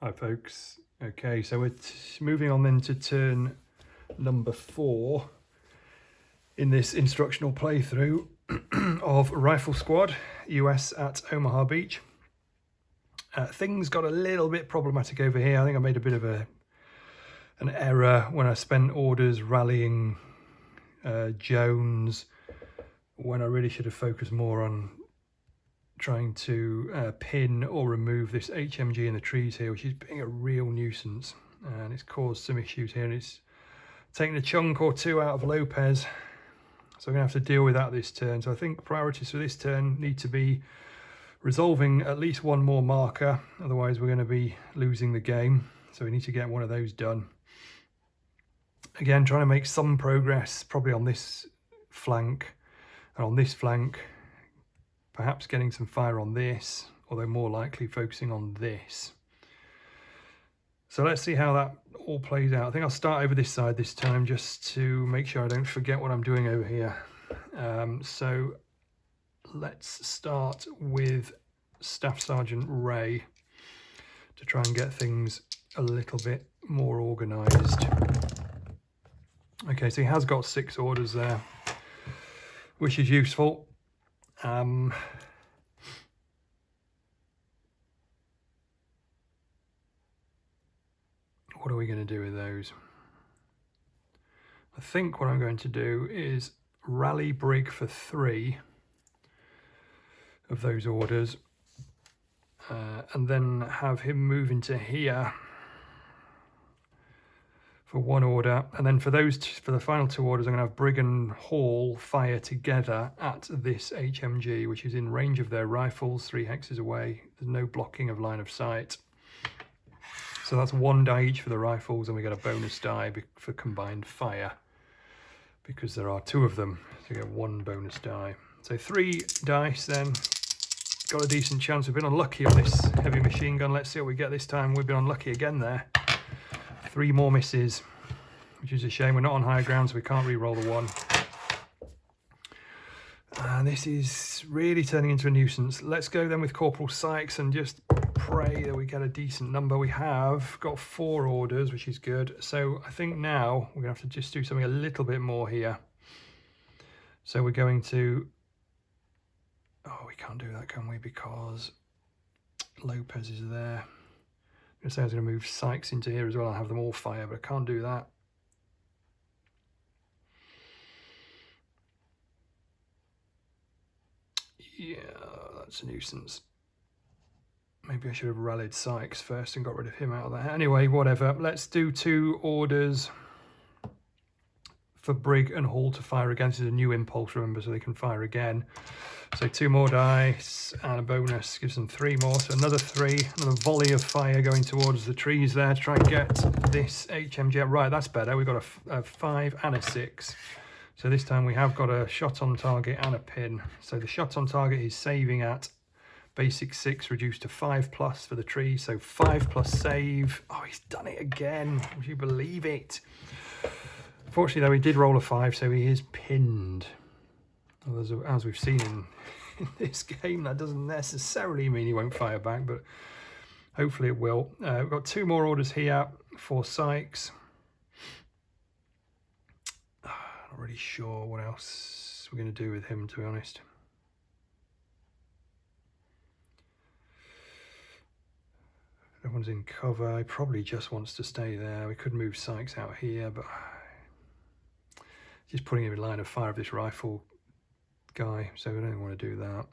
Hi folks. Okay, so we're moving on then to turn number 4 in this instructional playthrough of Rifle Squad US at Omaha Beach. Things got a little bit problematic over here. I think I made a bit of an error when I spent orders rallying Jones, when I really should have focused more on trying to pin or remove this HMG in the trees here, which is being a real nuisance, and it's caused some issues here, and it's taken a chunk or two out of Lopez, so I'm gonna have to deal with that this turn. So I think priorities for this turn need to be resolving at least one more marker, otherwise we're going to be losing the game, so we need to get one of those done. Again, trying to make some progress probably on this flank and on this flank, perhaps getting some fire on this, although more likely focusing on this. So let's see how that all plays out. I think I'll start over this side this time just to make sure I don't forget what I'm doing over here. So let's start with Staff Sergeant Ray to try and get things a little bit more organised. Okay, so he has got 6 orders there, which is useful. What are we going to do with those? I think what I'm going to do is rally Brig for 3 of those orders, and then have him move into here for 1 order, and then for the final 2 orders I'm going to have Brig and Hall fire together at this HMG, which is in range of their rifles, 3 hexes away. There's no blocking of line of sight. So that's 1 die each for the rifles, and we get a bonus die for combined fire, because there are 2 of them, so you get 1 bonus die. So 3 dice then. Got a decent chance. We've been unlucky on this heavy machine gun. Let's see what we get this time. We've been unlucky again there. 3 more misses, which is a shame. We're not on high ground, so we can't re-roll the 1. And this is really turning into a nuisance. Let's go then with Corporal Sykes and just pray that we get a decent number. We have got 4 orders, which is good. So I think now we're going to have to just do something a little bit more here. So we're going to... Oh, we can't do that, can we? Because Lopez is there. I'm going to say I was going to move Sykes into here as well and have them all fire, but I can't do that. Yeah, that's a nuisance. Maybe I should have rallied Sykes first and got rid of him out of there. Anyway, whatever. Let's do 2 orders for Brig and Hall to fire again. This is a new impulse, remember, so they can fire again. So 2 more dice and a bonus gives them 3 more. So another 3, another volley of fire going towards the trees there to try and get this HMG. Right, that's better. We've got a 5 and a 6. So this time we have got a shot on target and a pin. So the shot on target is saving at basic 6 reduced to 5+ for the tree. So 5+ save. Oh, he's done it again. Would you believe it? Fortunately, though, he did roll a 5, so he is pinned. Well, as we've seen in this game, that doesn't necessarily mean he won't fire back, but hopefully it will. We've got 2 more orders here for Sykes. Not really sure what else we're going to do with him, to be honest. Everyone's in cover. He probably just wants to stay there. We could move Sykes out here, but just putting him in line of fire of this rifle guy, so we don't want to do that.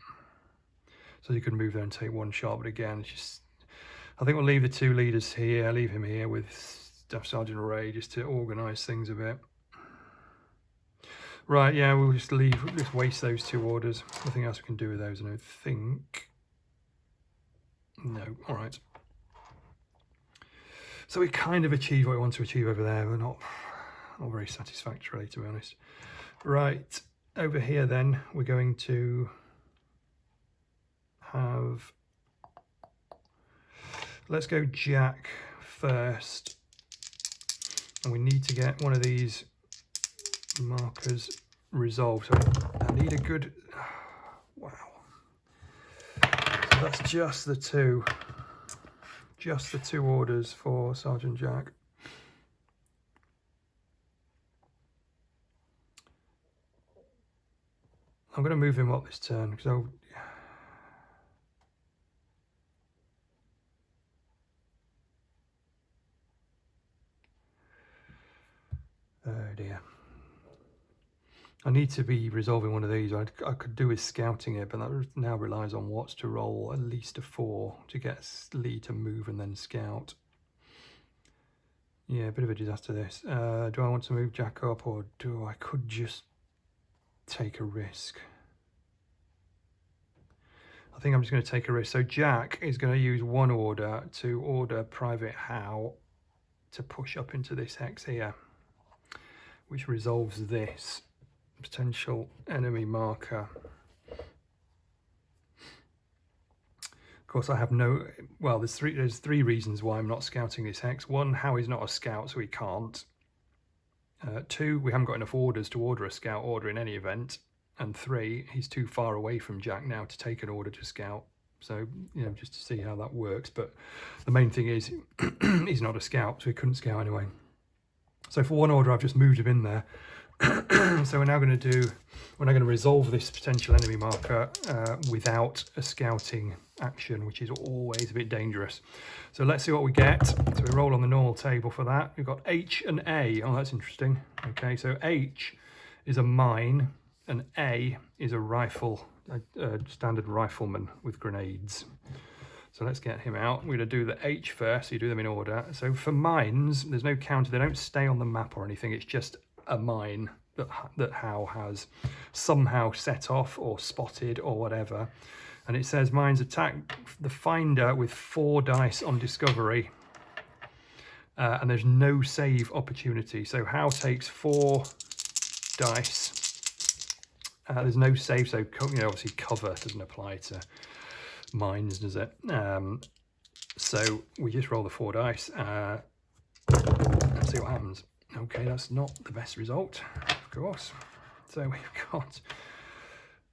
So you could move there and take 1 shot, but again, it's just, I think we'll leave the 2 leaders here, leave him here with Staff Sergeant Ray just to organise things a bit. Right, yeah, we'll just waste those 2 orders. Nothing else we can do with those, I don't think. No, all right. So we kind of achieved what we want to achieve over there, but not very satisfactorily, to be honest. Right, over here then, we're going to have... Let's go Jack first. And we need to get one of these markers resolved. So I need a good... Wow. So that's just the 2. just the 2 orders for Sergeant Jack. I'm going to move him up this turn because I'll... Oh dear. I need to be resolving one of these. I could do with scouting it, but that now relies on Watts to roll at least a 4 to get Lee to move and then scout. Yeah, a bit of a disaster this. Do I want to move Jack up, or do I could just take a risk? I think I'm just going to take a risk. So Jack is going to use 1 order to order Private Howe to push up into this hex here, which resolves this potential enemy marker. Of course, I have no... Well, there's three reasons why I'm not scouting this hex. 1, Howe is not a scout, so he can't. 2, we haven't got enough orders to order a scout order in any event. And 3, he's too far away from Jack now to take an order to scout. So, you know, just to see how that works. But the main thing is he's not a scout, so he couldn't scout anyway. So for 1 order, I've just moved him in there. So we're going to resolve this potential enemy marker without a scouting action, which is always a bit dangerous. So let's see what we get. So we roll on the normal table for that. We've got H and A. Oh, that's interesting. Okay, so H is a mine and A is a rifle, a standard rifleman with grenades. So let's get him out. We're going to do the H first, so you do them in order. So for mines, there's no counter. They don't stay on the map or anything. It's just a mine that Howe has somehow set off or spotted or whatever. And it says mines attack the finder with 4 dice on discovery. And there's no save opportunity. So Howe takes 4 dice. There's no save, so you know, obviously cover doesn't apply to mines, does it? So we just roll the 4 dice and see what happens. Okay, that's not the best result, of course. So we've got...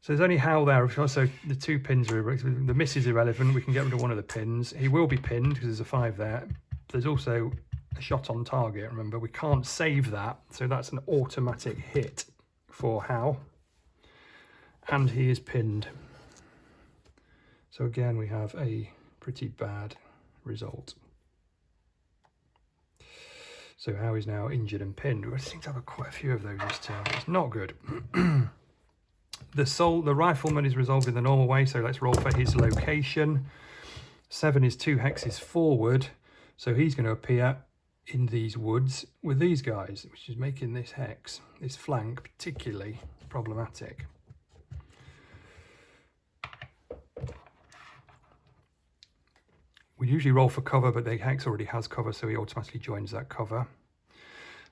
So there's only Howe there, of course, so the 2 pins are... The miss is irrelevant. We can get rid of one of the pins. He will be pinned because there's a 5 there. There's also a shot on target, remember. We can't save that, so that's an automatic hit for Howe. And he is pinned. So again, we have a pretty bad result. So Howe is now injured and pinned. I seem to have quite a few of those this turn. It's not good. The rifleman is resolved in the normal way, so let's roll for his location. 7 is 2 hexes forward, so he's going to appear in these woods with these guys, which is making this hex, this flank, particularly problematic. We usually roll for cover, but the hex already has cover, so he automatically joins that cover.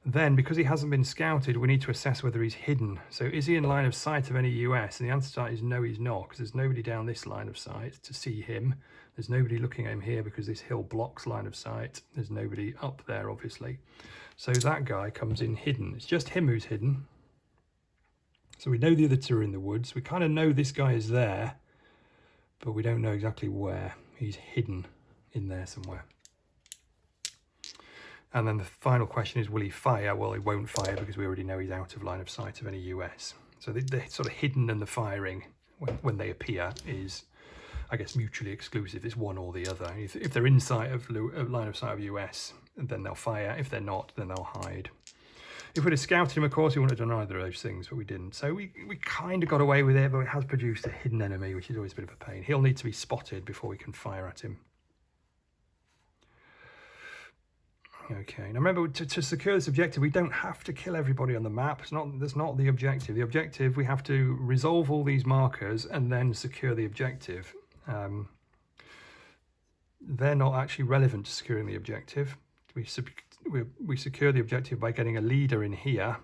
Then, because he hasn't been scouted, we need to assess whether he's hidden. So is he in line of sight of any US? And the answer to that is no, he's not, because there's nobody down this line of sight to see him. There's nobody looking at him here because this hill blocks line of sight. There's nobody up there, obviously. So that guy comes in hidden. It's just him who's hidden. So we know the other 2 are in the woods. We kind of know this guy is there, but we don't know exactly where. He's hidden in there somewhere. And then the final question is, will he fire? Well, he won't fire because we already know he's out of line of sight of any US. So the sort of hidden and the firing, when they appear, is, I guess, mutually exclusive. It's one or the other. If they're inside of line of sight of US, then they'll fire. If they're not, then they'll hide. If we'd have scouted him, of course, we wouldn't have done either of those things, but we didn't. So we kind of got away with it, but it has produced a hidden enemy, which is always a bit of a pain. He'll need to be spotted before we can fire at him. Okay, now remember, to secure this objective, we don't have to kill everybody on the map. That's not the objective. The objective, we have to resolve all these markers and then secure the objective. They're not actually relevant to securing the objective. We secure the objective by getting a leader in here,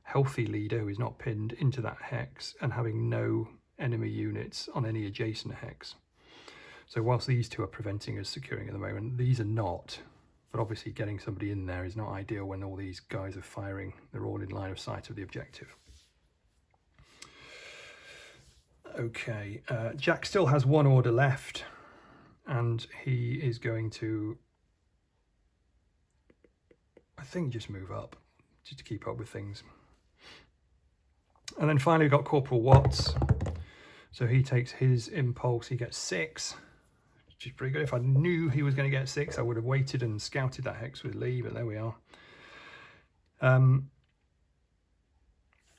healthy leader who is not pinned, into that hex and having no enemy units on any adjacent hex. So whilst these 2 are preventing us securing at the moment, these are not. But obviously getting somebody in there is not ideal when all these guys are firing. They're all in line of sight of the objective. Okay, Jack still has 1 order left. and he is going to, I think, just move up just to keep up with things. And then finally we've got Corporal Watts. So he takes his impulse, he gets 6, which is pretty good. If I knew he was going to get 6, I would have waited and scouted that hex with Lee, but there we are.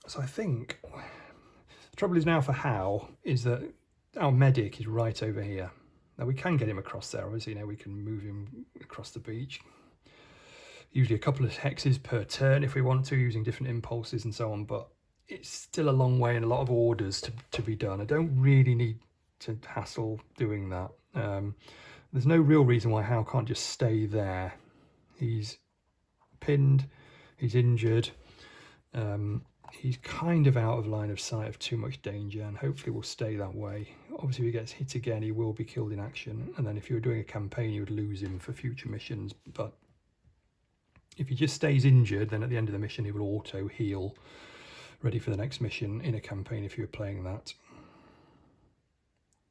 So I think the trouble is now for Howe is that our medic is right over here. Now we can get him across there, obviously. Now we can move him across the beach. Usually a couple of hexes per turn if we want to, using different impulses and so on, but it's still a long way and a lot of orders to be done. I don't really need to hassle doing that. There's no real reason why Howe can't just stay there. He's pinned, he's injured, he's kind of out of line of sight of too much danger, and hopefully will stay that way. Obviously if he gets hit again, he will be killed in action, and then if you were doing a campaign you would lose him for future missions. But if he just stays injured, then at the end of the mission he will auto heal, ready for the next mission in a campaign if you were playing that.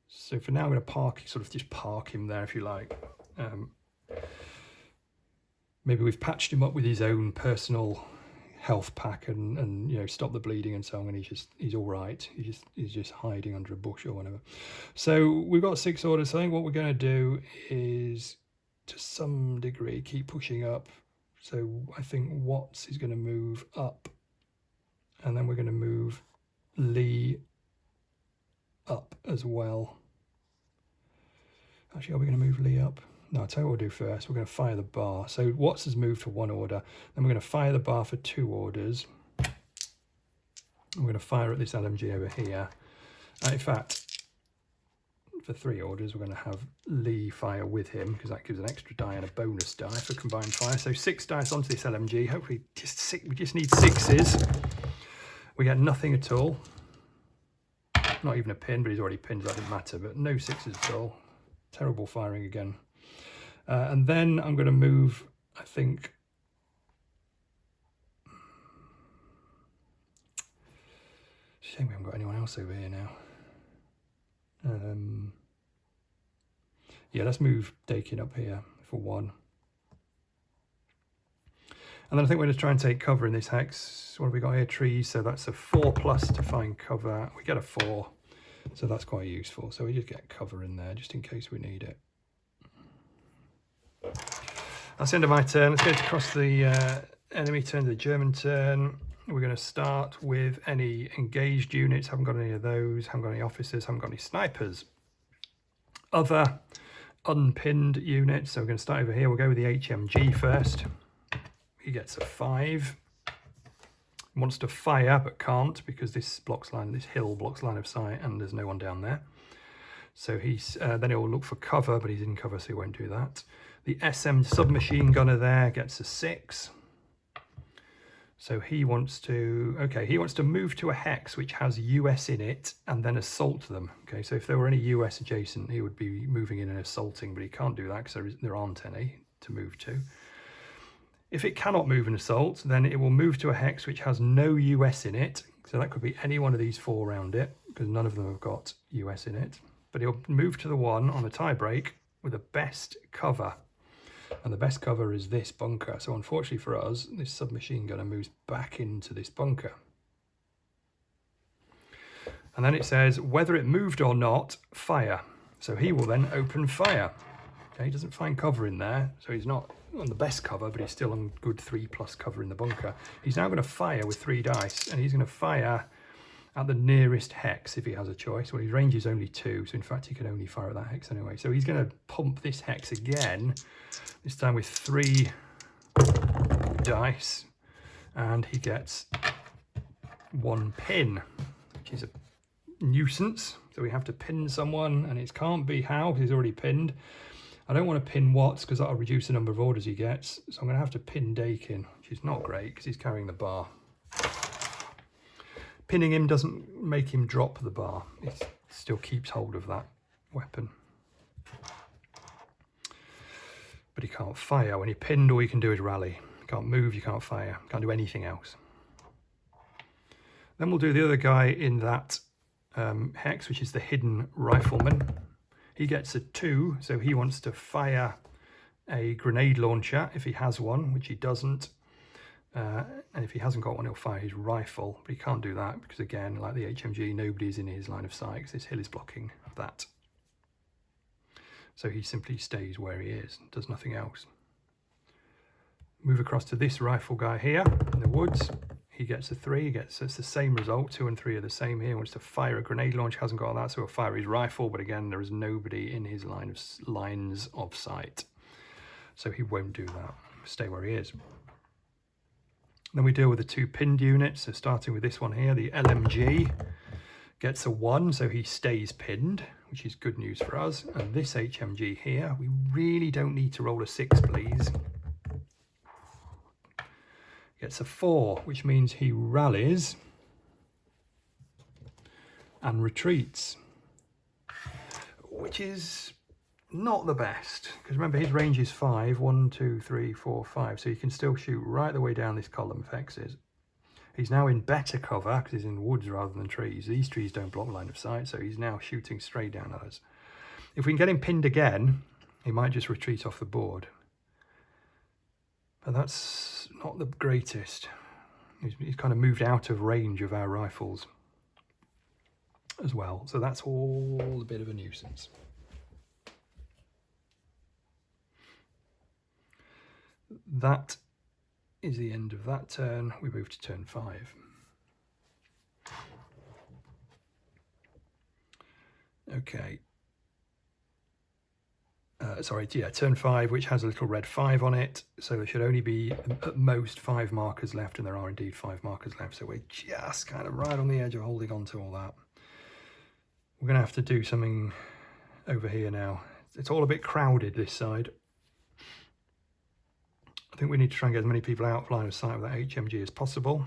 So for now I'm going to just park him there if you like. Maybe we've patched him up with his own personal health pack and you know, stop the bleeding and so on, and he's all right. He's just hiding under a bush or whatever. So we've got 6 orders. So I think what we're going to do is to some degree keep pushing up. So I think Watts is going to move up, and then we're going to move Lee up as well. Actually, are we going to move Lee up? No, I'll tell you what we'll do first. We're going to fire the bar. So Watts has moved for 1 order. Then we're going to fire the bar for 2 orders. We're going to fire at this LMG over here. In fact, for 3 orders, we're going to have Lee fire with him, because that gives an extra die and a bonus die for combined fire. So 6 dice onto this LMG. Hopefully, we just need 6s. We get nothing at all. Not even a pin, but he's already pinned, so that didn't matter. But no 6s at all. Terrible firing again. And then I'm going to move, I think, shame we haven't got anyone else over here now. Yeah, let's move Dakin up here for 1. And then I think we're going to try and take cover in this hex. What have we got here? Trees, so that's a 4+ to find cover. We get a 4, so that's quite useful. So we just get cover in there just in case we need it. That's the end of my turn. Let's go across the enemy turn to the German turn. We're going to start with any engaged units. Haven't got any of those. Haven't got any officers. Haven't got any snipers. Other unpinned units. So we're going to start over here. We'll go with the HMG first. He gets a 5. Wants to fire but can't because this hill blocks line of sight, and there's no one down there. So he's then he'll look for cover, but he's in cover, so he won't do that. The SM submachine gunner there gets a 6. So he wants to move to a hex which has US in it and then assault them. Okay, so if there were any US adjacent, he would be moving in and assaulting, but he can't do that because there aren't any to move to. If it cannot move and assault, then it will move to a hex which has no US in it. So that could be any one of these 4 around it, because none of them have got US in it. But he'll move to the one on a tie break with the best cover. And the best cover is this bunker. So unfortunately for us, this submachine gunner moves back into this bunker. And then it says, whether it moved or not, fire. So he will then open fire. Okay, he doesn't find cover in there, so he's not on the best cover, but he's still on good 3+ cover in the bunker. He's now going to fire with 3 dice, and he's going to fire at the nearest hex if he has a choice. Well, his range is only 2, so in fact he can only fire at that hex anyway. So he's going to pump this hex again, this time with 3 dice, and he gets 1 pin, which is a nuisance. So we have to pin someone, and it can't be Howe because he's already pinned. I don't want to pin Watts because that'll reduce the number of orders he gets, so I'm going to have to pin Dakin, which is not great because he's carrying the bar. Pinning him doesn't make him drop the bar. It still keeps hold of that weapon. But he can't fire. When you're pinned, all you can do is rally. You can't move, you can't fire, you can't do anything else. Then we'll do the other guy in that hex, which is the hidden rifleman. He gets a 2, so he wants to fire a grenade launcher if he has one, which he doesn't. And if he hasn't got one, he'll fire his rifle, but he can't do that because, again, like the HMG, nobody's in his line of sight because this hill is blocking that. So he simply stays where he is, does nothing else. Move across to this rifle guy here in the woods. He gets a 3, it's the same result. 2 and 3 are the same here. He wants to fire a grenade launch, hasn't got that, so he'll fire his rifle, but again, there is nobody in his lines of sight. So he won't do that, stay where he is. Then we deal with the 2 pinned units, so starting with this one here, the LMG gets a 1, so he stays pinned, which is good news for us. And this HMG here, we really don't need to roll a 6, please. Gets a 4, which means he rallies and retreats, which is not the best, because remember his range is 5, 1, 2, 3, 4, 5, so you can still shoot right the way down this column of hexes. He's now in better cover because he's in woods rather than trees. These trees don't block line of sight, so he's now shooting straight down at us. If we can get him pinned again, he might just retreat off the board, but that's not the greatest. He's kind of moved out of range of our rifles as well, so that's all a bit of a nuisance. That is the end of that turn. We move to turn 5. Okay. Turn 5, which has a little red 5 on it. So there should only be at most 5 markers left, and there are indeed 5 markers left. So we're just kind of right on the edge of holding on to all that. We're going to have to do something over here now. It's all a bit crowded, this side. I think we need to try and get as many people out of line of sight with that HMG as possible.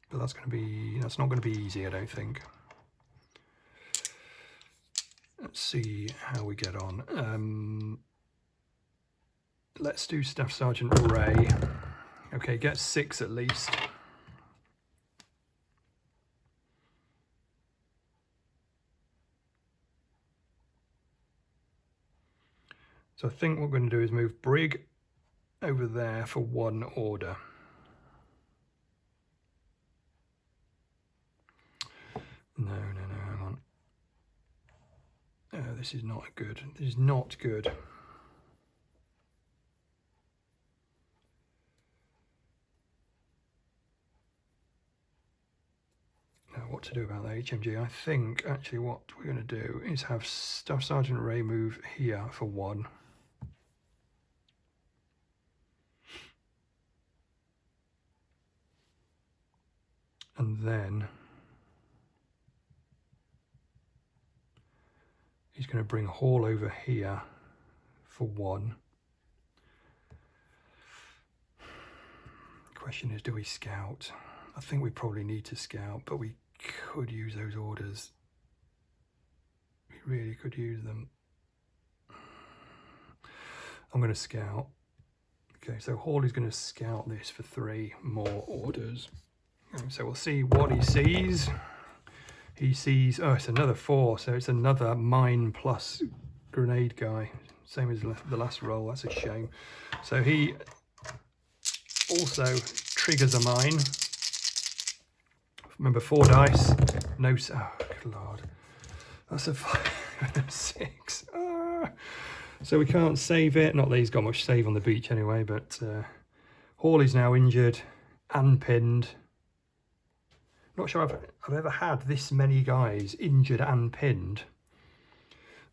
But that's not going to be easy, I don't think. Let's see how we get on. Let's do Staff Sergeant Ray. Okay, get 6 at least. So I think what we're going to do is move Brig over there for 1 order. No, hang on. Oh, this is not good. This is not good. Now, what to do about the HMG? I think actually what we're going to do is have Staff Sergeant Ray move here for 1. And then he's going to bring Hall over here for 1. Question is, do we scout? I think we probably need to scout, but we could use those orders. We really could use them. I'm going to scout. Okay, so Hall is going to scout this for 3 more orders. So we'll see what he sees. He sees, oh, it's another 4, so it's another mine plus grenade guy. Same as the last roll, that's a shame. So he also triggers a mine. Remember, 4 dice, no, oh, good lord. That's a 5 and a 6. Ah. So we can't save it, not that he's got much save on the beach anyway, but Hall is now injured and pinned. Not sure I've ever had this many guys injured and pinned.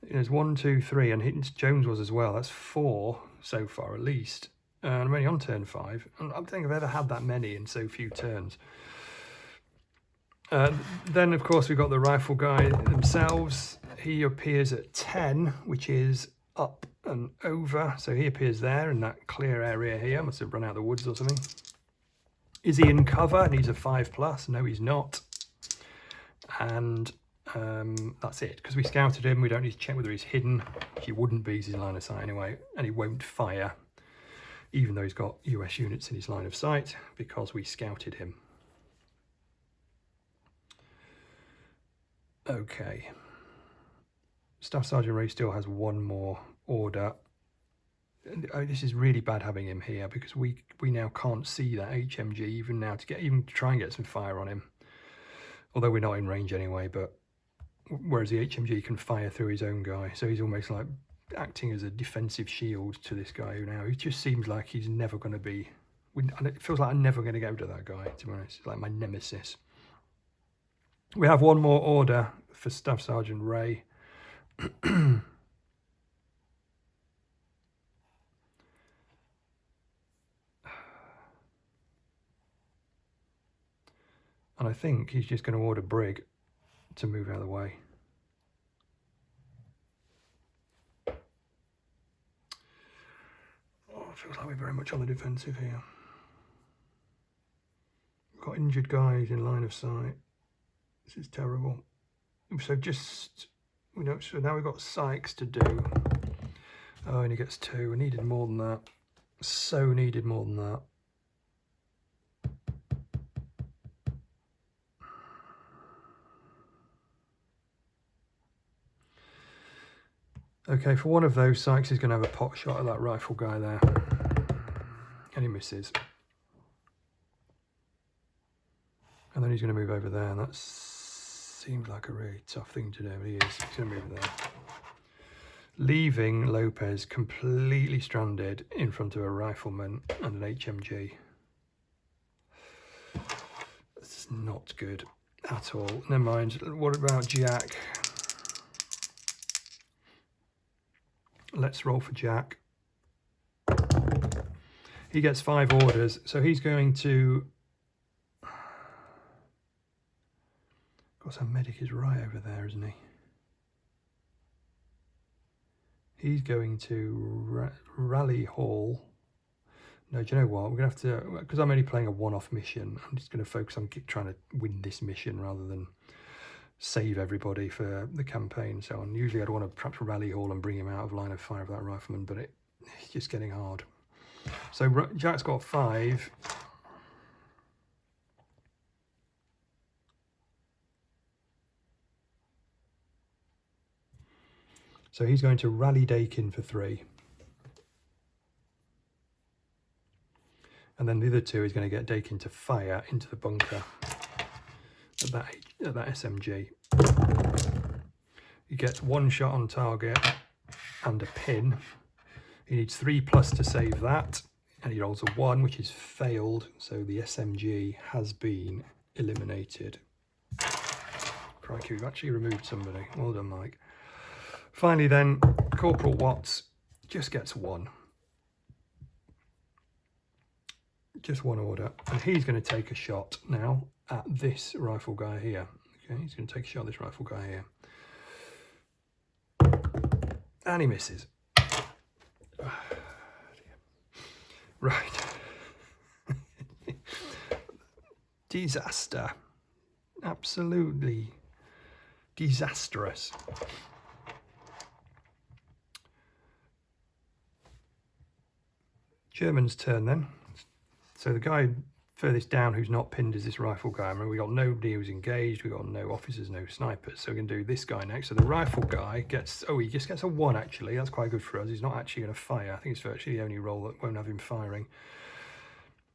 There's 1, 2, 3, and Jones was as well. That's 4 so far at least. And I'm only on turn 5. And I don't think I've ever had that many in so few turns. Then of course we've got the rifle guy themselves. He appears at 10, which is up and over. So he appears there in that clear area here. Must have run out of the woods or something. Is he in cover? Needs a 5+. No, he's not. And that's it. Because we scouted him, we don't need to check whether he's hidden. He wouldn't be, he's in line of sight anyway. And he won't fire, even though he's got US units in his line of sight, because we scouted him. Okay. Staff Sergeant Ray still has one more order. This is really bad having him here because we now can't see that HMG even now to try and get some fire on him. Although we're not in range anyway, but whereas the HMG can fire through his own guy, so he's almost like acting as a defensive shield to this guy who now he just seems like he's never going to be. It feels like I'm never going to get rid of that guy, to be honest. It's like my nemesis. We have one more order for Staff Sergeant Ray. And I think he's just going to order Brig to move out of the way. Oh, it feels like we're very much on the defensive here. We've got injured guys in line of sight. This is terrible. So so now we've got Sykes to do. Oh, and he gets 2. We needed more than that. So needed more than that. Okay, for one of those, Sykes is going to have a pot shot at that rifle guy there. And he misses. And then he's going to move over there, and that seems like a really tough thing to do, but he is. He's going to move there. Leaving Lopez completely stranded in front of a rifleman and an HMG. This is not good at all. Never mind. What about Jack? Let's roll for Jack. He gets 5 orders, so he's going to... Of course, our medic is right over there, isn't he? He's going to rally haul. No, do you know what? We're going to have to... Because I'm only playing a one-off mission, I'm just going to focus on trying to win this mission rather than save everybody for the campaign and so on. Usually I'd want to perhaps rally haul and bring him out of line of fire of that rifleman, but it's just getting hard. So Jack's got 5. So he's going to rally Dakin for 3. And then the other 2 is going to get Dakin to fire into the bunker at that SMG. He gets 1 shot on target and a pin. He needs 3+ to save that, and he rolls a 1, which is failed, so the SMG has been eliminated. Crikey, we've actually removed somebody. Well done, Mike. Finally then, Corporal Watts just gets 1. Just 1 order, and he's going to take a shot now at this rifle guy here. Okay, he's going to take a shot at this rifle guy here. And he misses. Oh, right. Disaster. Absolutely disastrous. German's turn then. So the guy furthest down who's not pinned is this rifle guy. Remember, we got nobody who's engaged, we got no officers, no snipers. So we're going to do this guy next. So the rifle guy gets, oh, he just gets a 1 actually. That's quite good for us. He's not actually going to fire. I think it's virtually the only role that won't have him firing.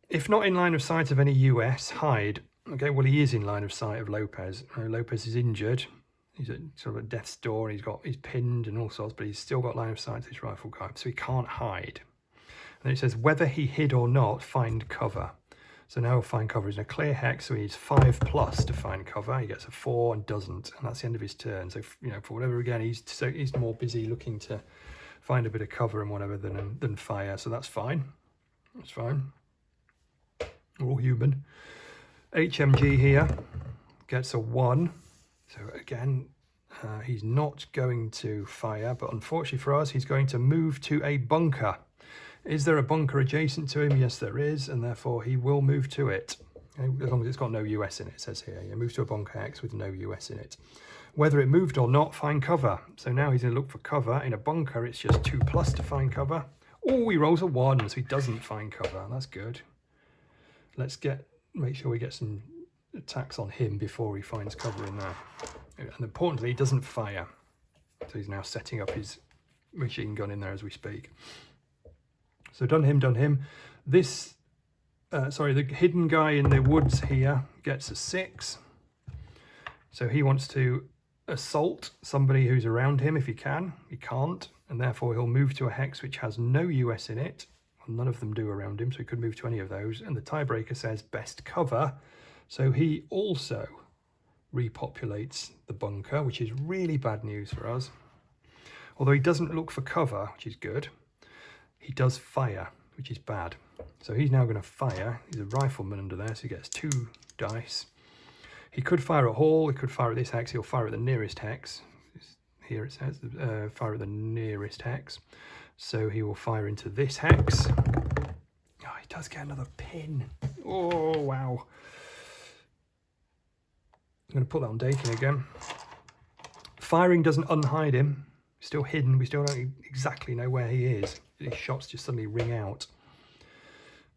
If not in line of sight of any US, hide. Okay, well, he is in line of sight of Lopez. Lopez is injured. He's at sort of a death's door. He's pinned and all sorts, but he's still got line of sight to this rifle guy, so he can't hide. And then it says, whether he hid or not, find cover. So now he'll find cover. He's in a clear hex, so he needs 5+ to find cover. He gets a 4 and doesn't, and that's the end of his turn. So, for whatever, again, he's more busy looking to find a bit of cover and whatever than fire. So that's fine. That's fine. We're all human. HMG here gets a 1. So again, he's not going to fire, but unfortunately for us, he's going to move to a bunker. Is there a bunker adjacent to him? Yes, there is, and therefore he will move to it. Okay, as long as it's got no US in it, it says here. Yeah, moves to a bunker X with no US in it. Whether it moved or not, find cover. So now he's going to look for cover. In a bunker, it's just 2+ to find cover. Oh, he rolls a 1, so he doesn't find cover. That's good. Let's make sure we get some attacks on him before he finds cover in there. And importantly, he doesn't fire. So he's now setting up his machine gun in there as we speak. So done him. This, the hidden guy in the woods here gets a 6. So he wants to assault somebody who's around him if he can. He can't, and therefore he'll move to a hex which has no US in it. Well, none of them do around him, so he could move to any of those. And the tiebreaker says best cover. So he also repopulates the bunker, which is really bad news for us. Although he doesn't look for cover, which is good, he does fire, which is bad. So he's now going to fire. He's a rifleman under there, so he gets 2 dice. He could fire at Hall, he could fire at this hex, he'll fire at the nearest hex. Here it says, fire at the nearest hex. So he will fire into this hex. Oh, he does get another pin. Oh, wow. I'm going to put that on Dakin again. Firing doesn't unhide him. He's still hidden. We still don't exactly know where he is. His shots just suddenly ring out.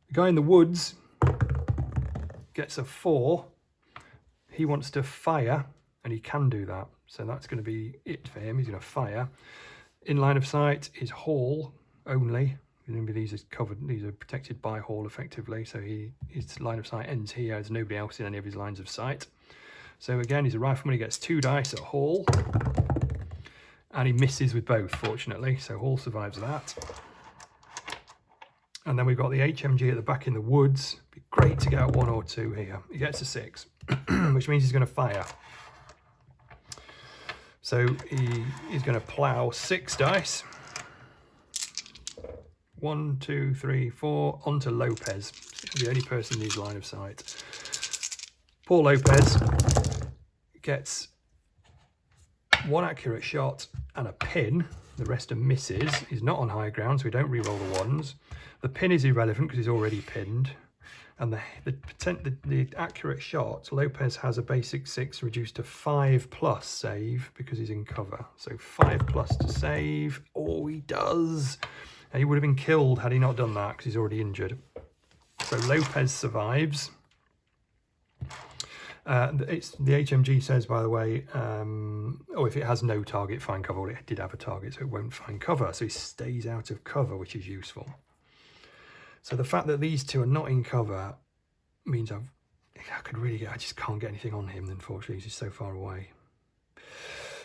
The guy in the woods gets a 4. He wants to fire, and he can do that. So that's going to be it for him. He's going to fire. In line of sight is Hall only. Remember, these are covered. These are protected by Hall effectively. So his line of sight ends here. There's nobody else in any of his lines of sight. So again, he's a rifleman. He gets 2 dice at Hall. And he misses with both, fortunately. So Hall survives that. And then we've got the HMG at the back in the woods. Be great to get out 1 or 2 here. He gets a 6, which means he's going to fire. So he's going to plough 6 dice. 1, 2, 3, 4 onto Lopez, the only person in his line of sight. Poor Lopez gets 1 accurate shot and a pin. The rest are misses. He's not on high ground, so we don't re-roll the 1s. The pin is irrelevant because he's already pinned. And the accurate shot, Lopez has a basic 6 reduced to 5+ save because he's in cover. So 5+ to save. Oh, he does. And he would have been killed had he not done that because he's already injured. So Lopez survives. The HMG says, by the way, if it has no target, find cover. Well, it did have a target, so it won't find cover. So he stays out of cover, which is useful. So the fact that these 2 are not in cover means I just can't get anything on him, unfortunately. He's just so far away.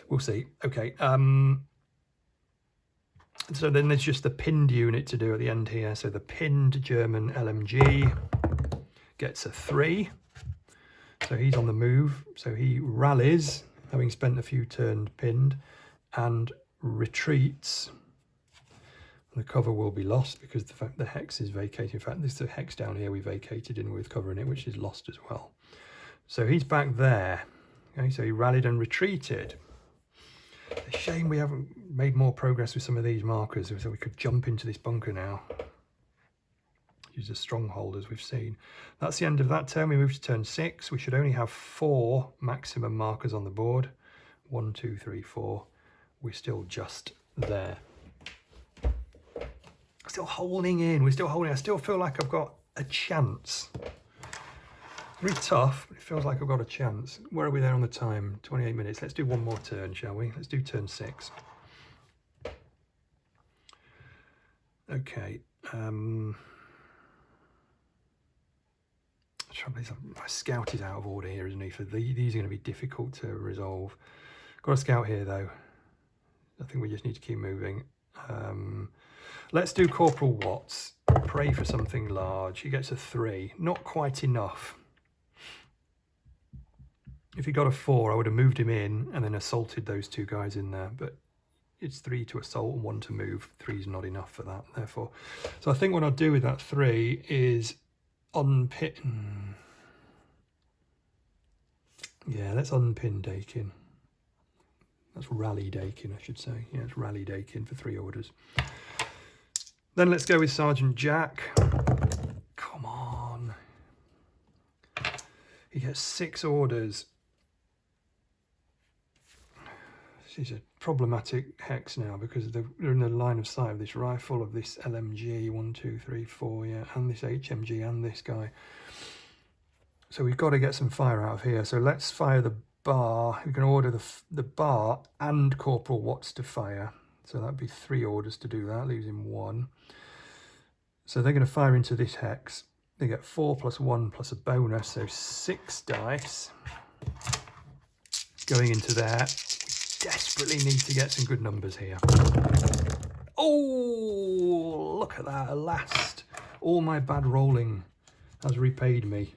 We'll see. Okay. So then there's just the pinned unit to do at the end here. So the pinned German LMG gets a 3. So he's on the move. So he rallies, having spent a few turns pinned, and retreats. The cover will be lost because the hex is vacated. In fact, this is a hex down here we vacated in with cover in it, which is lost as well. So he's back there. Okay, so he rallied and retreated. It's a shame we haven't made more progress with some of these markers, so we could jump into this bunker now. Use a stronghold, as we've seen. That's the end of that turn. We move to turn 6. We should only have 4 maximum markers on the board. 1, 2, 3, 4. We're still just there. Still holding in. We're still holding. I still feel like I've got a chance. It's really tough, but it feels like I've got a chance. Where are we there on the time? 28 minutes. Let's do 1 more turn, shall we? Let's do turn 6. Okay. The trouble is, my scout is out of order here, isn't he? For these are going to be difficult to resolve. Got a scout here, though. I think we just need to keep moving. Let's do Corporal Watts. Pray for something large. He gets a 3. Not quite enough. If he got a 4, I would have moved him in and then assaulted those 2 guys in there. But it's 3 to assault and 1 to move. 3 is not enough for that, therefore. So I think what I'll do with that 3 is unpin. Yeah, let's unpin Dakin. That's rally Dakin, I should say. Yeah, it's rally Dakin for 3 orders. Then let's go with Sergeant Jack. Come on. He gets 6 orders. This is a problematic hex now because they're in the line of sight of this rifle, of this LMG, 1, 2, 3, 4, yeah, and this HMG and this guy. So we've got to get some fire out of here. So let's fire the bar. We can order the bar and Corporal Watts to fire. So that'd be 3 orders to do that, leaves him 1. So they're going to fire into this hex. They get 4 plus 1 plus a bonus, so 6 dice going into there. We desperately need to get some good numbers here. Oh, look at that. At last, all my bad rolling has repaid me.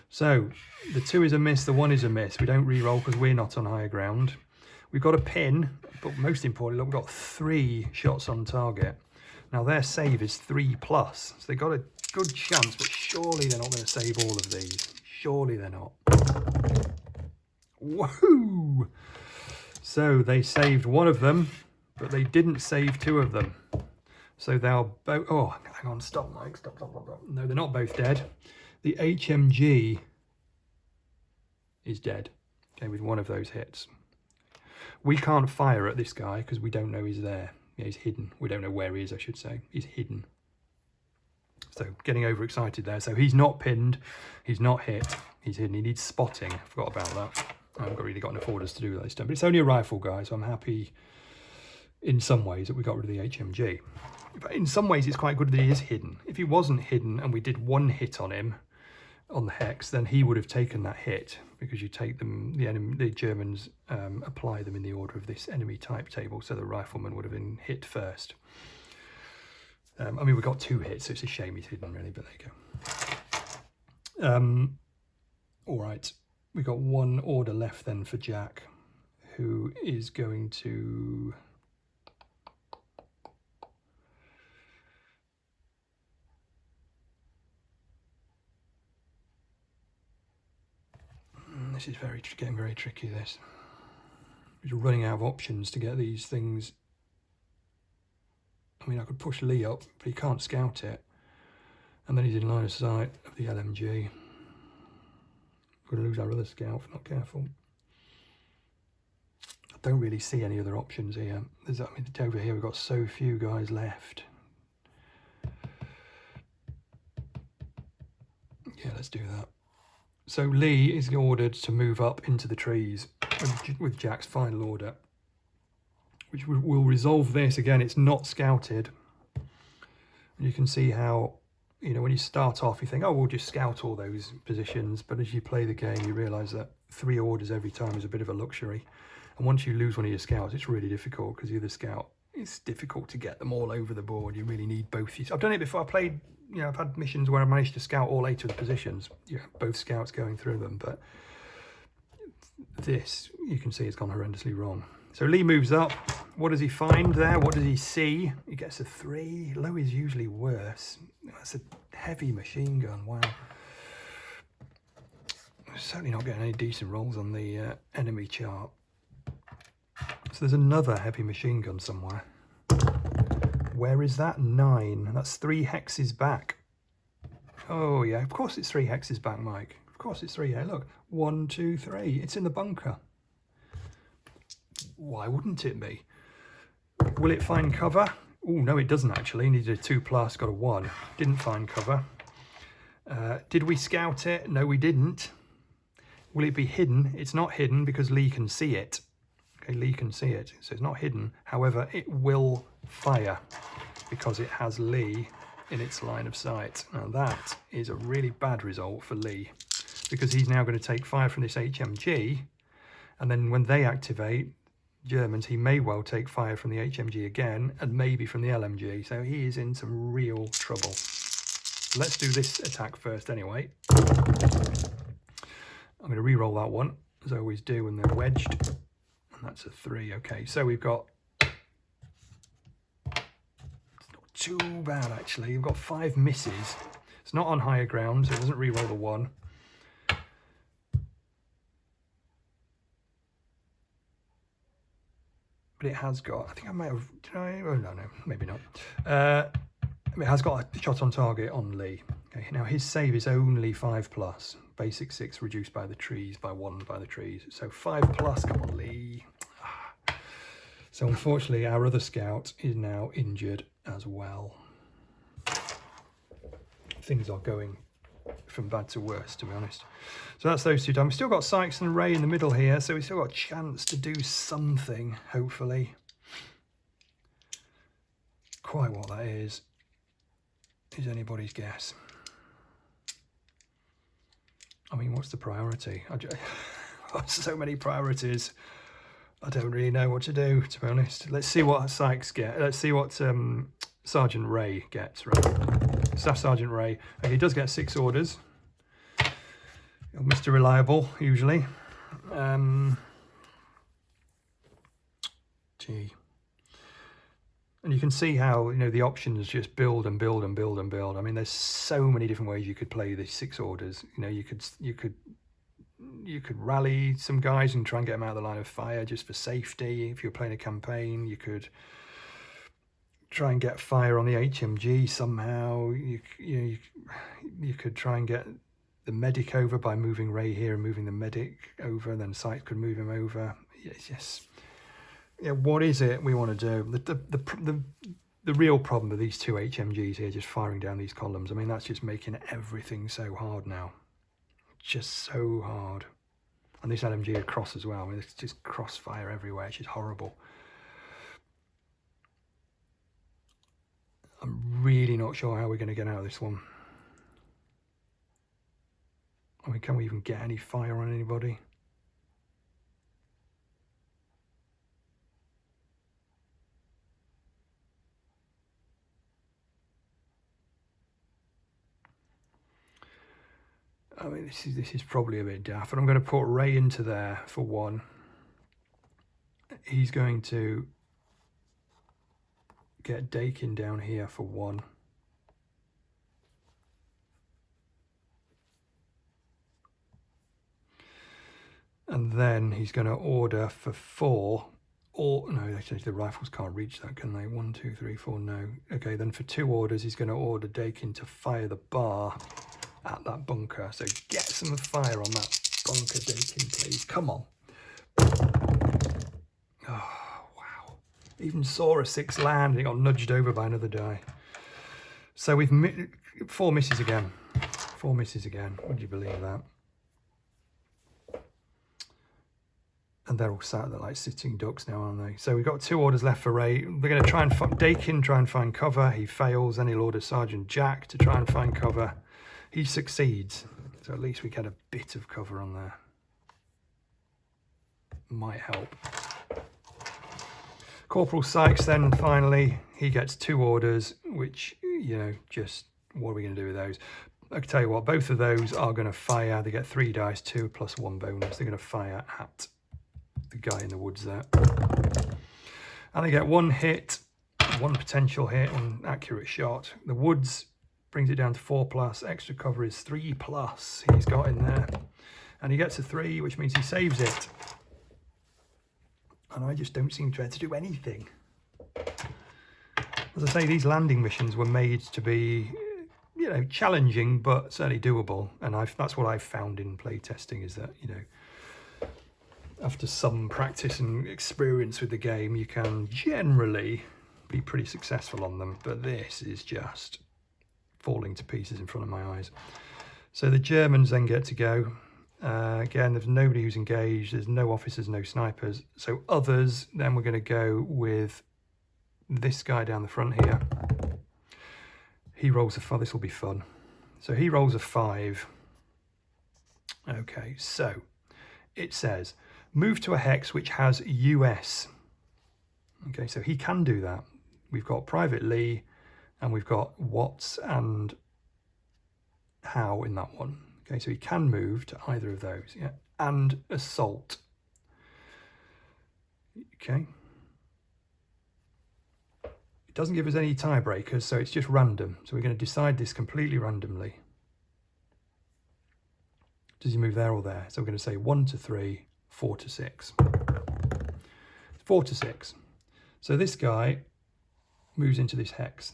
So the 2 is a miss, the 1 is a miss. We don't re-roll because we're not on higher ground. We've got a pin, but most importantly, look, we've got 3 shots on target. Now their save is 3+, so they've got a good chance, but surely they're not going to save all of these. Surely they're not. Woohoo! So they saved 1 of them, but they didn't save 2 of them. So they'll both... Oh, hang on, stop, Mike, stop. No, they're not both dead. The HMG is dead, okay, with 1 of those hits. We can't fire at this guy because we don't know he's there. Yeah, he's hidden. We don't know where he is, I should say. He's hidden. So getting overexcited there. So he's not pinned. He's not hit. He's hidden. He needs spotting. I forgot about that. I haven't really got enough orders to do that this time. But it's only a rifle guy, so I'm happy in some ways that we got rid of the HMG. But in some ways, it's quite good that he is hidden. If he wasn't hidden and we did 1 hit on him, on the hex, then he would have taken that hit, because you take them, the Germans apply them in the order of this enemy type table, so the rifleman would have been hit first. I mean, we got 2 hits, so it's a shame he's hidden, really, but there you go. All right, we got 1 order left then for Jack, who is going to... This is getting very tricky, this. We're running out of options to get these things. I mean, I could push Lee up, but he can't scout it. And then he's in line of sight of the LMG. We're going to lose our other scout if not careful. I don't really see any other options here. I mean, over here we've got so few guys left. Yeah, let's do that. So Lee is ordered to move up into the trees with Jack's final order, which will resolve this. Again, it's not scouted. And you can see how, you know, when you start off, you think, oh, we'll just scout all those positions. But as you play the game, you realise that 3 orders every time is a bit of a luxury. And once you lose one of your scouts, it's really difficult, because the other scout, it's difficult to get them all over the board. You really need both. I've done it before. I played... You know, I've had missions where I managed to scout all 8 of the positions, you know, both scouts going through them, but this, you can see, it's gone horrendously wrong. So Lee moves up. What does he find there? What does he see? He gets a 3. Low is usually worse. That's a heavy machine gun, wow. Certainly not getting any decent rolls on the enemy chart. So there's another heavy machine gun somewhere. Where is that? 9. That's 3 hexes back. Oh, yeah. Of course it's 3 hexes back, Mike. Of course it's 3. Hey, look. 1, 2, 3. It's in the bunker. Why wouldn't it be? Will it find cover? Oh, no, it doesn't actually. Needed a 2+, got a 1. Didn't find cover. Did we scout it? No, we didn't. Will it be hidden? It's not hidden because Lee can see it. Okay, Lee can see it, so it's not hidden. However, it will fire because it has Lee in its line of sight. Now that is a really bad result for Lee, because he's now going to take fire from this HMG, and then when they activate, Germans, he may well take fire from the HMG again, and maybe from the LMG, so he is in some real trouble. Let's do this attack first anyway. I'm going to re-roll that one, as I always do when they're wedged. That's a 3. Okay, so we've got... It's not too bad, actually. We've got 5 misses. It's not on higher ground, so it doesn't re-roll the 1. But it has got... I think I might have... Did I? Oh, no, maybe not. It has got a shot on target on Lee. Okay, now his save is only 5+. Basic 6 reduced by the trees, by 1 by the trees. So 5+, come on, Lee. So unfortunately, our other scout is now injured as well. Things are going from bad to worse, to be honest. So that's those two done. We've still got Sykes and Ray in the middle here, so we've still got a chance to do something, hopefully. Quite what that is anybody's guess. I mean, what's the priority? So many priorities. I don't really know what to do, to be honest. Let's see what Sykes gets. Let's see what Sergeant Ray gets, right? Staff Sergeant Ray. Okay, he does get 6 orders. Mr. Reliable, usually. Gee. And you can see how, you know, the options just build and build and build and build. I mean, there's so many different ways you could play these 6 orders. You know, you could rally some guys and try and get them out of the line of fire just for safety. If you're playing a campaign, you could try and get fire on the HMG somehow. You could try and get the medic over by moving Ray here and moving the medic over, and then Sykes could move him over. Yes. Yeah, what is it we want to do? The real problem with these 2 HMGs here just firing down these columns, I mean, that's just making everything so hard now. Just so hard. And this LMG across as well. I mean, it's just crossfire everywhere. It's just horrible. I'm really not sure how we're going to get out of this one. I mean, can we even get any fire on anybody? I mean, this is probably a bit daft, but I'm going to put Ray into there for 1. He's going to get Dakin down here for 1. And then he's going to order for 4. Or no, actually the rifles can't reach that, can they? 1, 2, 3, 4, no. Okay, then for 2 orders, he's going to order Dakin to fire the bar at that bunker. So get some fire on that bunker, Dakin, please. Come on. Oh, wow. Even saw a 6 land and it got nudged over by another die. So we've 4 misses again. 4 misses again. Would you believe that? And they're all sat there like sitting ducks now, aren't they? So we've got 2 orders left for Ray. We're going to try and Dakin try and find cover. He fails. Then he'll order Sergeant Jack to try and find cover. He succeeds. So at least we get a bit of cover on there. Might help. Corporal Sykes then finally, he gets 2 orders, which, you know, just what are we going to do with those? I can tell you what, both of those are going to fire. They get 3 dice, 2 plus 1 bonus. They're going to fire at the guy in the woods there. And they get 1 hit, 1 potential hit and accurate shot. The woods brings it down to 4+. Extra cover is 3+. He's got in there. And he gets a 3, which means he saves it. And I just don't seem to be able to do anything. As I say, these landing missions were made to be, you know, challenging, but certainly doable. And that's what I've found in playtesting, is that, you know, after some practice and experience with the game, you can generally be pretty successful on them. But this is just falling to pieces in front of my eyes. So the Germans then get to go. Again, there's nobody who's engaged. There's no officers, no snipers. So others, then we're going to go with this guy down the front here. He rolls a 5. This will be fun. So he rolls a 5. Okay, so it says, move to a hex which has US. Okay, so he can do that. We've got Private Lee, and we've got Watts and Howe in that one. Okay, so he can move to either of those, yeah, and assault. Okay. It doesn't give us any tiebreakers, so it's just random. So we're going to decide this completely randomly. Does he move there or there? So we're going to say 1 to 3, 4 to 6. 4 to 6. So this guy moves into this hex.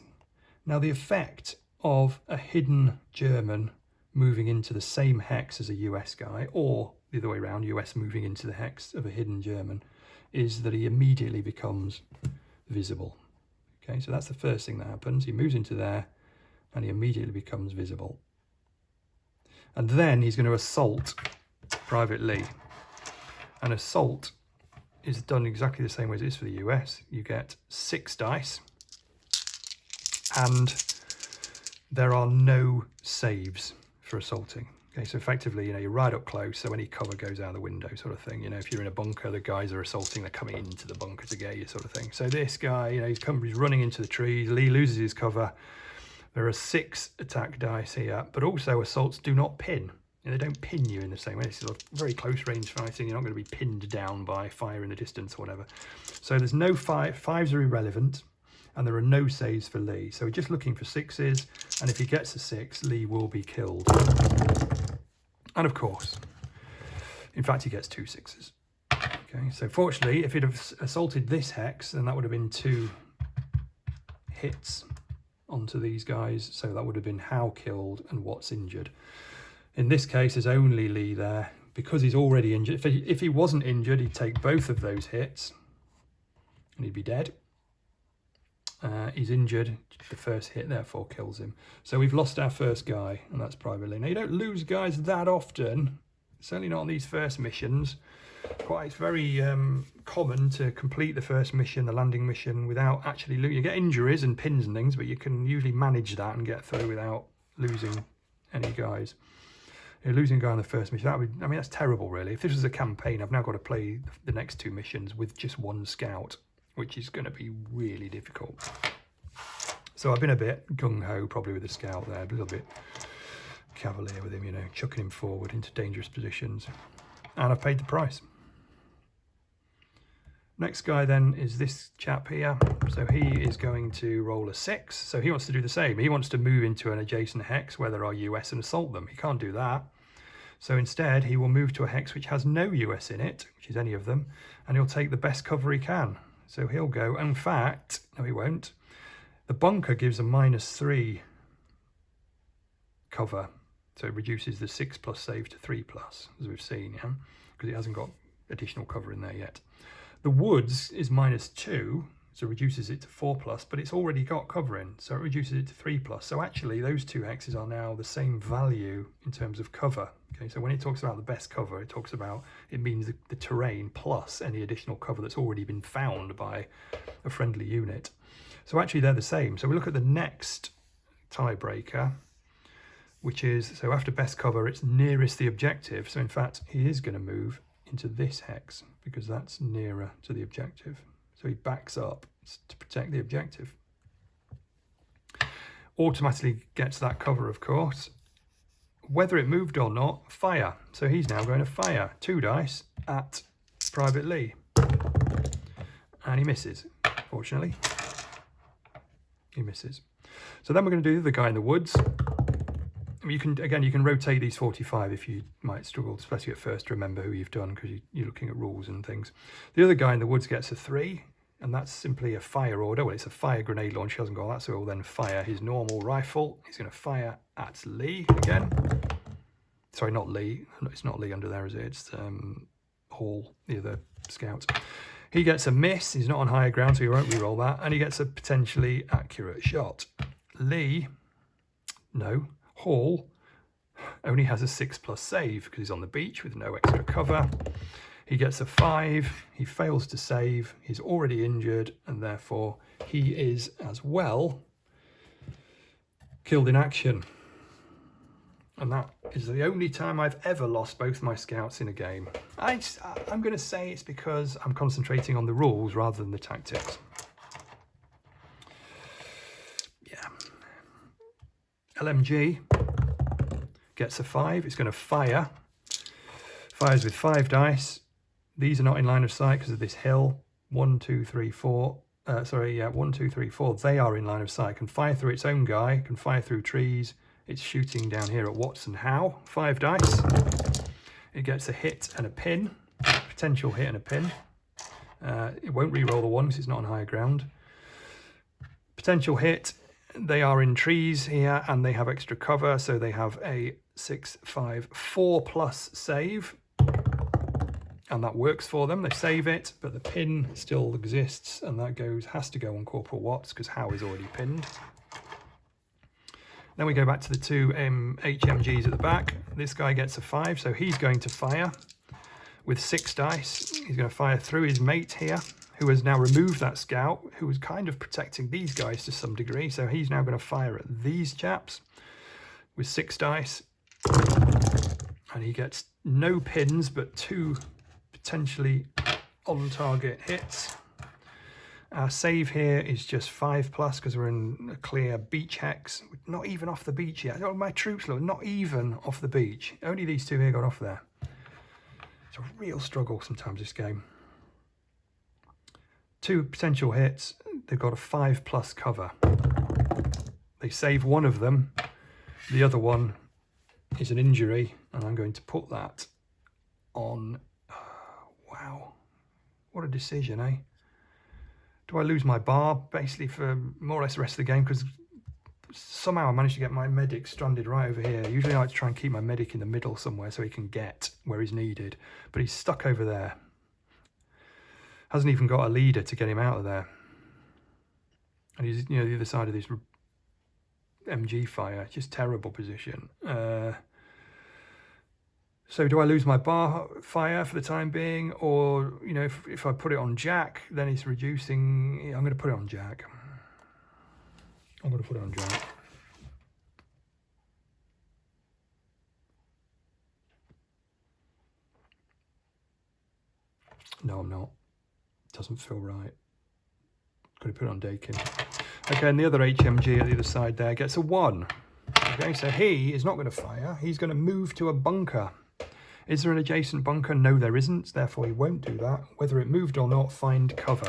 Now the effect of a hidden German moving into the same hex as a US guy, or the other way around, US moving into the hex of a hidden German, is that he immediately becomes visible. Okay, so that's the first thing that happens. He moves into there and he immediately becomes visible. And then he's going to assault Private Lee. And assault is done exactly the same way as it is for the US. You get 6 dice, and there are no saves for assaulting. Okay, so effectively, you're right up close, so any cover goes out the window sort of thing. If you're in a bunker, the guys are assaulting, they're coming into the bunker to get you sort of thing. So this guy, he's running into the trees, Lee loses his cover. There are 6 attack dice here, but also assaults do not pin. They don't pin you in the same way. This is a very close range fighting. You're not going to be pinned down by fire in the distance or whatever. So there's no 5s are irrelevant, and there are no saves for Lee. So we're just looking for 6s, and if he gets a 6, Lee will be killed. And of course, in fact, he gets 2 6s. Okay, so fortunately, if he'd have assaulted this hex, then that would have been 2 hits onto these guys. So that would have been how killed and what's injured. In this case, there's only Lee there because he's already injured. If he wasn't injured, he'd take both of those hits and he'd be dead. He's injured. The first hit therefore kills him. So we've lost our first guy, and that's Private Lee. Now, you don't lose guys that often, certainly not on these first missions. It's very common to complete the first mission, the landing mission, without actually losing. You get injuries and pins and things, but you can usually manage that and get through without losing any guys. You're losing a guy on the first mission, that's terrible really. If this was a campaign, I've now got to play the next 2 missions with just 1 scout, which is going to be really difficult. So I've been a bit gung-ho probably with the scout there, a little bit cavalier with him, chucking him forward into dangerous positions. And I've paid the price. Next guy then is this chap here. So he is going to roll a 6. So he wants to do the same. He wants to move into an adjacent hex where there are US and assault them. He can't do that. So instead, he will move to a hex which has no US in it, which is any of them, and he'll take the best cover he can. So he'll go, in fact, no he won't. The bunker gives a -3 cover. So it reduces the 6+ save to 3+, as we've seen, yeah? Because it hasn't got additional cover in there yet. The woods is -2, so it reduces it to 4+, but it's already got cover in, so it reduces it to 3+. So actually, those 2 hexes are now the same value in terms of cover. Okay, so when it talks about the best cover, it means the terrain plus any additional cover that's already been found by a friendly unit. So actually, they're the same. So we look at the next tiebreaker, which is, so after best cover, it's nearest the objective. So in fact, he is going to move into this hex because that's nearer to the objective. So he backs up to protect the objective. Automatically gets that cover, of course. Whether it moved or not, fire. So he's now going to fire 2 dice at Private Lee. And he misses, fortunately. He misses. So then we're going to do the guy in the woods. You can rotate these 45 if you might struggle, especially at first, to remember who you've done because you're looking at rules and things. The other guy in the woods gets a 3, and that's simply a fire order. Well, it's a fire grenade launch. He hasn't got that, so he'll then fire his normal rifle. He's going to fire at Lee again. Sorry, not Lee. It's not Lee under there, is it? It's Hall, the other scout. He gets a miss. He's not on higher ground, so he won't re-roll that. And he gets a potentially accurate shot. Lee, no. Hall only has a 6+ save because he's on the beach with no extra cover. He gets a 5. He fails to save. He's already injured, and therefore he is as well killed in action. And that is the only time I've ever lost both my scouts in a game. I'm going to say it's because I'm concentrating on the rules rather than the tactics. Yeah. LMG gets a 5. It's going to fire. Fires with 5 dice. These are not in line of sight because of this hill. 1, 2, 3, 4. 1, 2, 3, 4. They are in line of sight. Can fire through its own guy. Can fire through trees. It's shooting down here at Watson Howe. 5 dice. It gets a hit and a pin. Potential hit and a pin. It won't re-roll the 1 because it's not on higher ground. Potential hit. They are in trees here and they have extra cover, so they have a 6, 5, 4+ save. And that works for them. They save it, but the pin still exists, and that has to go on Corporal Watts because Howe is already pinned. Then we go back to the two HMGs at the back. This guy gets a 5, so he's going to fire with 6 dice. He's going to fire through his mate here, who has now removed that scout, who was kind of protecting these guys to some degree. So he's now going to fire at these chaps with 6 dice. And he gets no pins, but 2 potentially on-target hits. Our save here is just 5+ because we're in a clear beach hex. Not even off the beach yet. Oh, my troops, look, not even off the beach. Only these 2 here got off there. It's a real struggle sometimes, this game. 2 potential hits. They've got a 5+ cover. They save one of them. The other one is an injury, and I'm going to put that on. Wow, what a decision, eh? Do I lose my bar basically for more or less the rest of the game? Because somehow I managed to get my medic stranded right over here. Usually I like to try and keep my medic in the middle somewhere so he can get where he's needed, but he's stuck over there. Hasn't even got a leader to get him out of there. And he's, you know, the other side of this MG fire. Just terrible position. So do I lose my bar fire for the time being, or, you know, if I put it on Jack, then it's reducing. I'm going to put it on Jack. I'm going to put it on Jack. No, I'm not. Doesn't feel right. Going to put it on Dakin. Okay, and the other HMG at the other side there gets a 1. Okay, so he is not going to fire. He's going to move to a bunker. Is there an adjacent bunker? No, there isn't. Therefore, he won't do that. Whether it moved or not, find cover.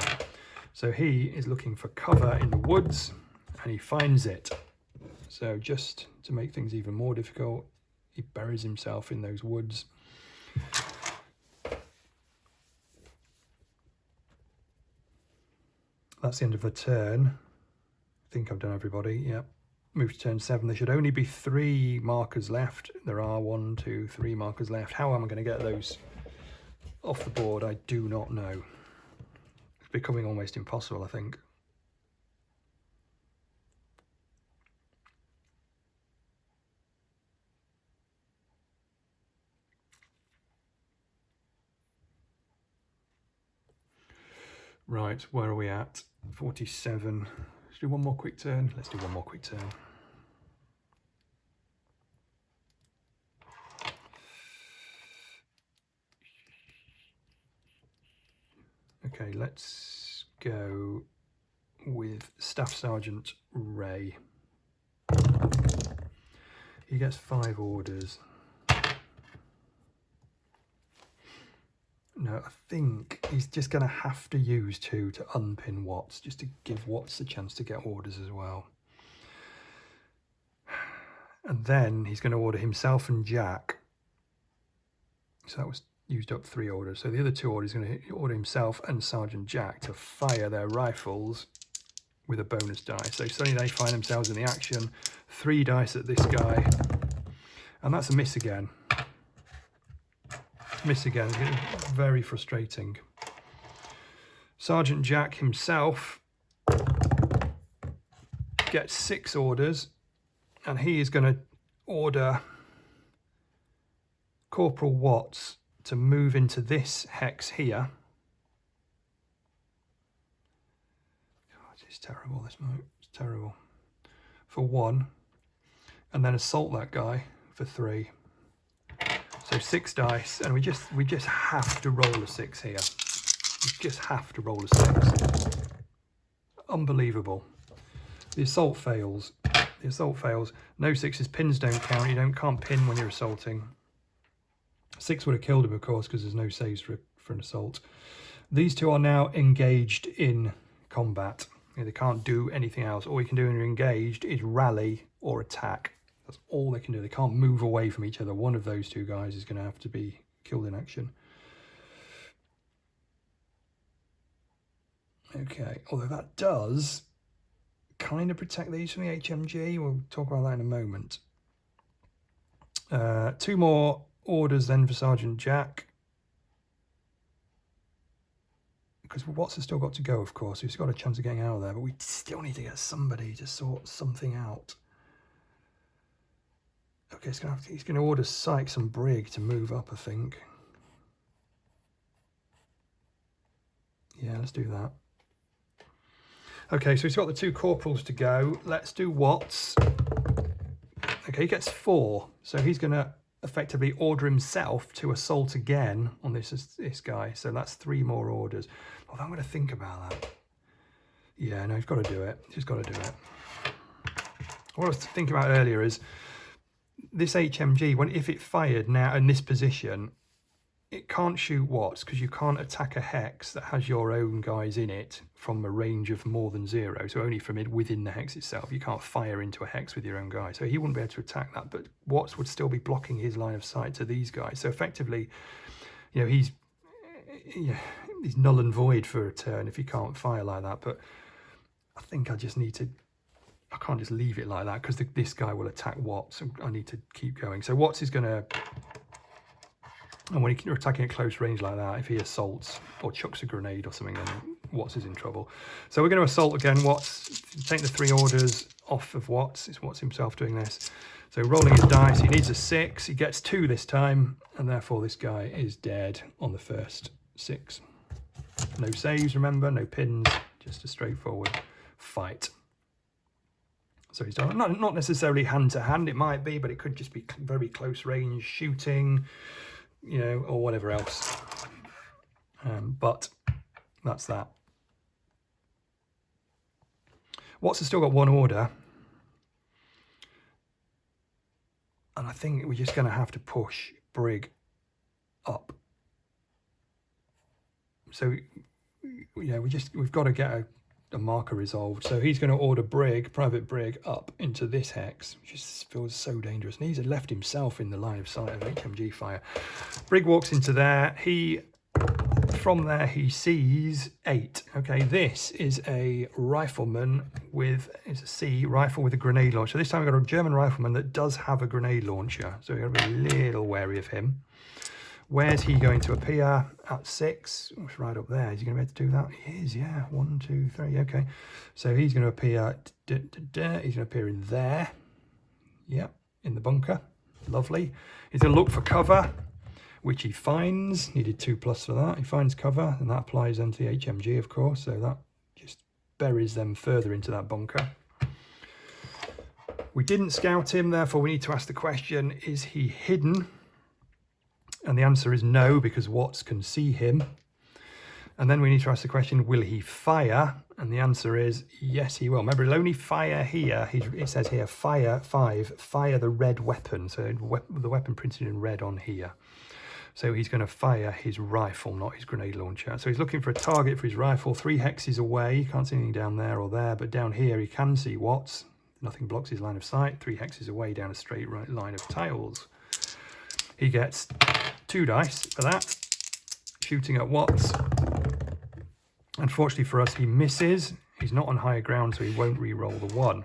So he is looking for cover in the woods, and he finds it. So just to make things even more difficult, he buries himself in those woods. That's the end of the turn. I think I've done everybody. Yep. Move to turn 7. There should only be 3 markers left. There are 1, 2, 3 markers left. How am I going to get those off the board? I do not know. It's becoming almost impossible, I think. Right, where are we at? 47. Let's do one more quick turn. Let's do one more quick turn. Okay, let's go with Staff Sergeant Ray. He gets 5 orders. No, I think he's just going to have to use 2 to unpin Watts, just to give Watts a chance to get orders as well. And then he's going to order himself and Jack. So that was used up 3 orders. So the other 2 orders, he's going to order himself and Sergeant Jack to fire their rifles with a bonus die. So suddenly they find themselves in the action. 3 dice at this guy. And that's a miss again. Miss again. Very frustrating. Sergeant Jack himself gets 6 orders, and he is going to order Corporal Watts to move into this hex here. God, it's terrible, this mode. It's terrible. For 1, and then assault that guy for 3. So 6 dice, and we just have to roll a 6 here. We just have to roll a 6. Unbelievable. The assault fails. The assault fails. No 6s. Pins don't count. You can't pin when you're assaulting. 6 would have killed him, of course, because there's no saves for an assault. These 2 are now engaged in combat. They can't do anything else. All you can do when you're engaged is rally or attack. That's all they can do. They can't move away from each other. One of those 2 guys is going to have to be killed in action. Okay, although that does kind of protect these from the HMG. We'll talk about that in a moment. 2 more orders then for Sergeant Jack. Because Watts has still got to go, of course. He's got a chance of getting out of there, but we still need to get somebody to sort something out. Okay, he's going to order Sykes and Brig to move up, I think. Yeah, let's do that. Okay, so he's got the 2 corporals to go. Let's do Watts. Okay, he gets 4. So he's going to effectively order himself to assault again on this guy. So that's 3 more orders. Although I'm going to think about that. Yeah, no, he's got to do it. He's got to do it. What I was thinking about earlier is this HMG, if it fired now in this position, it can't shoot Watts because you can't attack a hex that has your own guys in it from a range of more than 0. So only from within the hex itself. You can't fire into a hex with your own guy. So he wouldn't be able to attack that, but Watts would still be blocking his line of sight to these guys. So effectively, you know, he's null and void for a turn if he can't fire like that. But I think I just need to, I can't just leave it like that because this guy will attack Watts. And I need to keep going. So Watts is going to, and when you're attacking at close range like that, if he assaults or chucks a grenade or something, then Watts is in trouble. So we're going to assault again. Watts, take the 3 orders off of Watts. It's Watts himself doing this. So rolling his dice, he needs a 6. He gets 2 this time, and therefore this guy is dead on the first 6. No saves, remember, no pins, just a straightforward fight. So he's done, not necessarily hand to hand, it might be, but it could just be very close range shooting, you know, or whatever else. But that's that. Watts has still got 1 order. And I think we're just going to have to push Brig up. So, you know, we've got to get a marker resolved. So he's going to order Brig, Private Brig, up into this hex, which just feels so dangerous. And he's left himself in the line of sight of HMG fire. Brig walks into there. From there, he sees 8. Okay, this is a rifleman it's a C rifle with a grenade launcher. So this time we've got a German rifleman that does have a grenade launcher. So we've got to be a little wary of him. Where's he going to appear? At 6. It's right up there. Is he going to be able to do that? He is, yeah. 1, 2, 3. Okay. So he's going to appear. He's going to appear in there. Yep, in the bunker. Lovely. He's going to look for cover, which he finds. Needed 2+ for that. He finds cover, and that applies then to the HMG, of course. So that just buries them further into that bunker. We didn't scout him, therefore we need to ask the question, is he hidden? And the answer is no, because Watts can see him. And then we need to ask the question, will he fire? And the answer is yes, he will. Remember, he'll only fire here. It says here, fire 5, fire the red weapon. So the weapon printed in red on here. So he's going to fire his rifle, not his grenade launcher. So he's looking for a target for his rifle, 3 hexes away. You can't see anything down there or there, but down here he can see Watts. Nothing blocks his line of sight. 3 hexes away down a straight line of tiles. He gets 2 dice for that, shooting at Watts. Unfortunately for us, he misses. He's not on higher ground, so he won't re-roll the 1.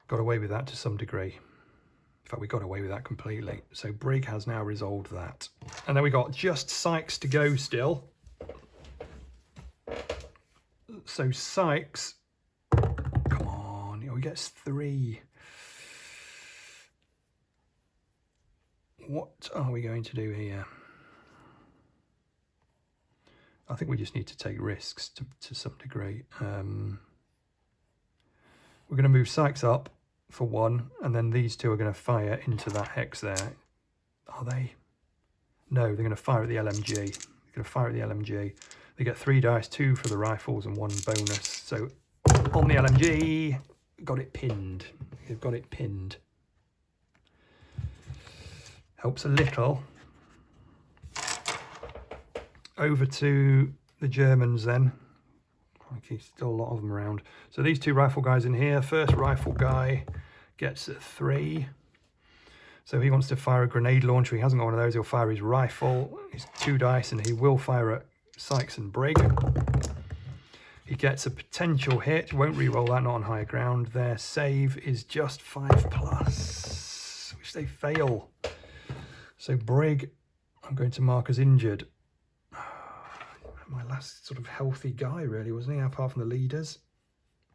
Got away with that to some degree. In fact, we got away with that completely. So Brig has now resolved that. And then we got just Sykes to go still. So Sykes, come on, he gets 3. What are we going to do here? I think we just need to take risks to some degree. We're going to move Sykes up for 1, and then these 2 are going to fire into that hex there. Are they? No, they're going to fire at the LMG. They're going to fire at the LMG. They get 3 dice, 2 for the rifles and 1 bonus. So on the LMG, got it pinned. They've got it pinned. Helps a little. Over to the Germans then. Crikey, still a lot of them around. So these 2 rifle guys in here. First rifle guy gets a 3. So he wants to fire a grenade launcher. He hasn't got one of those. He'll fire his rifle. It's 2 dice, and he will fire at Sykes and Brig. He gets a potential hit. Won't re-roll that, not on higher ground. Their save is just 5+, which they fail. So Brig, I'm going to mark as injured. My last sort of healthy guy, really, wasn't he? Apart from the leaders.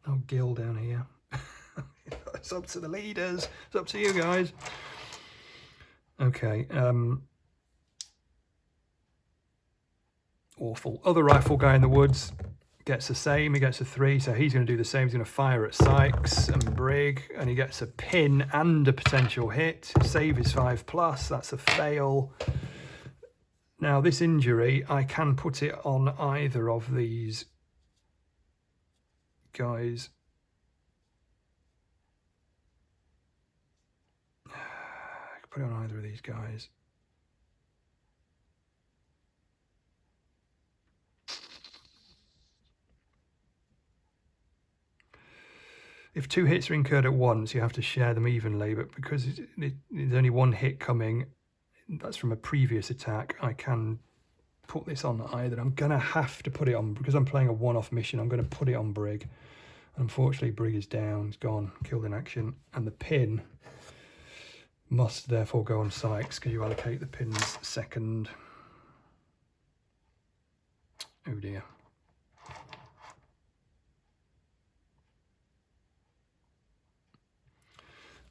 Oh, Gil down here. It's up to the leaders. It's up to you guys. Okay. Awful. Other rifle guy in the woods gets the same. He gets a 3, so he's going to do the same. He's going to fire at Sykes and Brig, and he gets a pin and a potential hit. Save is 5+. That's a fail. Now, this injury, I can put it on either of these guys. I can put it on either of these guys. If 2 hits are incurred at once, you have to share them evenly, but because there's only 1 hit coming, that's from a previous attack, I can put this on either. I'm going to have to put it on, because I'm playing a one-off mission, I'm going to put it on Brig. Unfortunately, Brig is down, he's gone, killed in action, and the pin must therefore go on Sykes, because you allocate the pins second. Oh dear.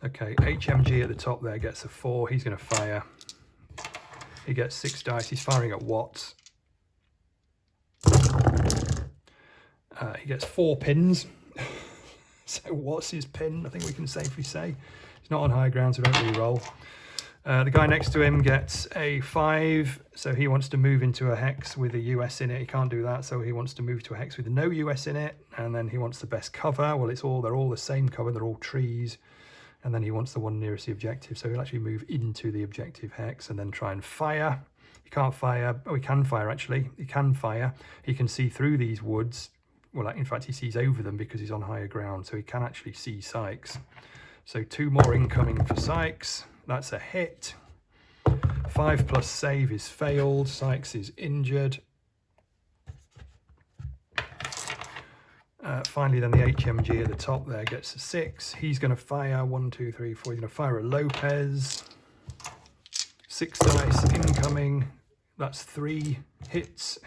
Okay, HMG at the top there gets a 4. He's going to fire. He gets 6 dice. He's firing at Watts. He gets 4 pins. So what's his pin? I think we can safely say. He's not on high ground, so don't re-roll. The guy next to him gets a 5, so he wants to move into a hex with a US in it. He can't do that, so he wants to move to a hex with no US in it, and then he wants the best cover. Well, they're all the same cover. They're all trees. And then he wants the one nearest the objective, so he'll actually move into the objective hex and then try and fire. He can't fire. Oh, he can fire, actually. He can fire. He can see through these woods. Well, in fact, he sees over them because he's on higher ground, so he can actually see Sykes. So 2 more incoming for Sykes. That's a hit. 5+ save is failed. Sykes is injured. Finally, then the HMG at the top there gets a 6. He's going to fire 1, 2, 3, 4. He's going to fire at Lopez. 6 dice incoming. That's 3 hits.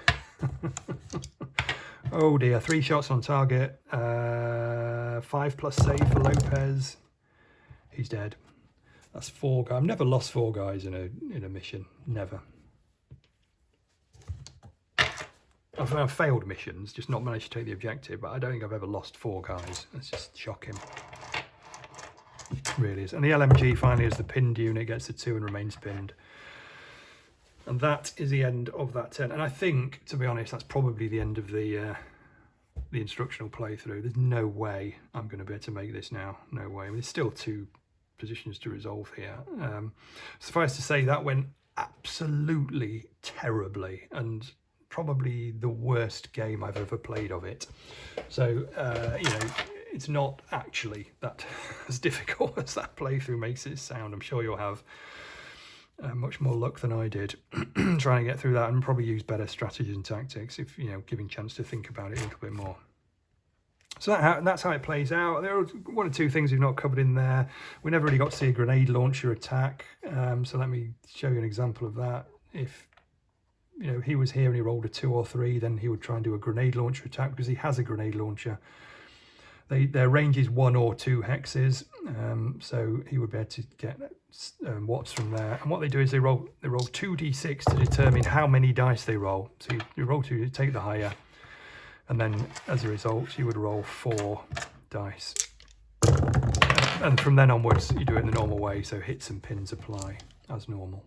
Oh dear, 3 shots on target. 5+ save for Lopez. He's dead. That's 4 guys. I've never lost 4 guys in a mission. Never. I've failed missions, just not managed to take the objective, but I don't think I've ever lost 4 guys. That's just shocking. It really is. And the LMG finally, as the pinned unit, gets a 2 and remains pinned. And that is the end of that turn. And I think, to be honest, that's probably the end of the instructional playthrough. There's no way I'm going to be able to make this now. No way. I mean, there's still 2 positions to resolve here. Suffice to say, that went absolutely terribly, and probably the worst game I've ever played of it. So, you know, it's not actually that as difficult as that playthrough makes it sound. I'm sure you'll have much more luck than I did trying to get through that, and probably use better strategies and tactics if, you know, giving chance to think about it a little bit more. So that's how it plays out. There are 1 or 2 things we've not covered in there. We never really got to see a grenade launcher attack. So let me show you an example of that. If, you know, he was here and he rolled a 2 or 3, then he would try and do a grenade launcher attack because he has a grenade launcher. Their range is 1 or 2 hexes, so he would be able to get watts from there. And what they do is they roll 2d6 to determine how many dice they roll. So you roll 2, you take the higher, and then as a result you would roll 4 dice. And from then onwards you do it in the normal way, so hits and pins apply as normal.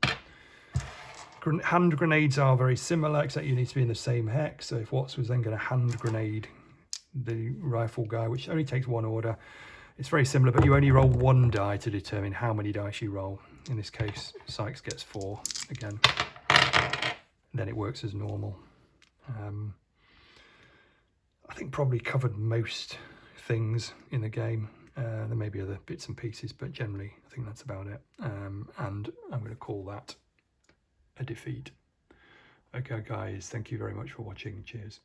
Hand grenades are very similar, except you need to be in the same hex. So if Watts was then going to hand grenade the rifle guy, which only takes 1 order, it's very similar, but you only roll 1 die to determine how many dice you roll. In this case, Sykes gets 4 again. Then it works as normal. I think probably covered most things in the game. There may be other bits and pieces, but generally I think that's about it. And I'm going to call that a defeat. Okay guys, thank you very much for watching. Cheers.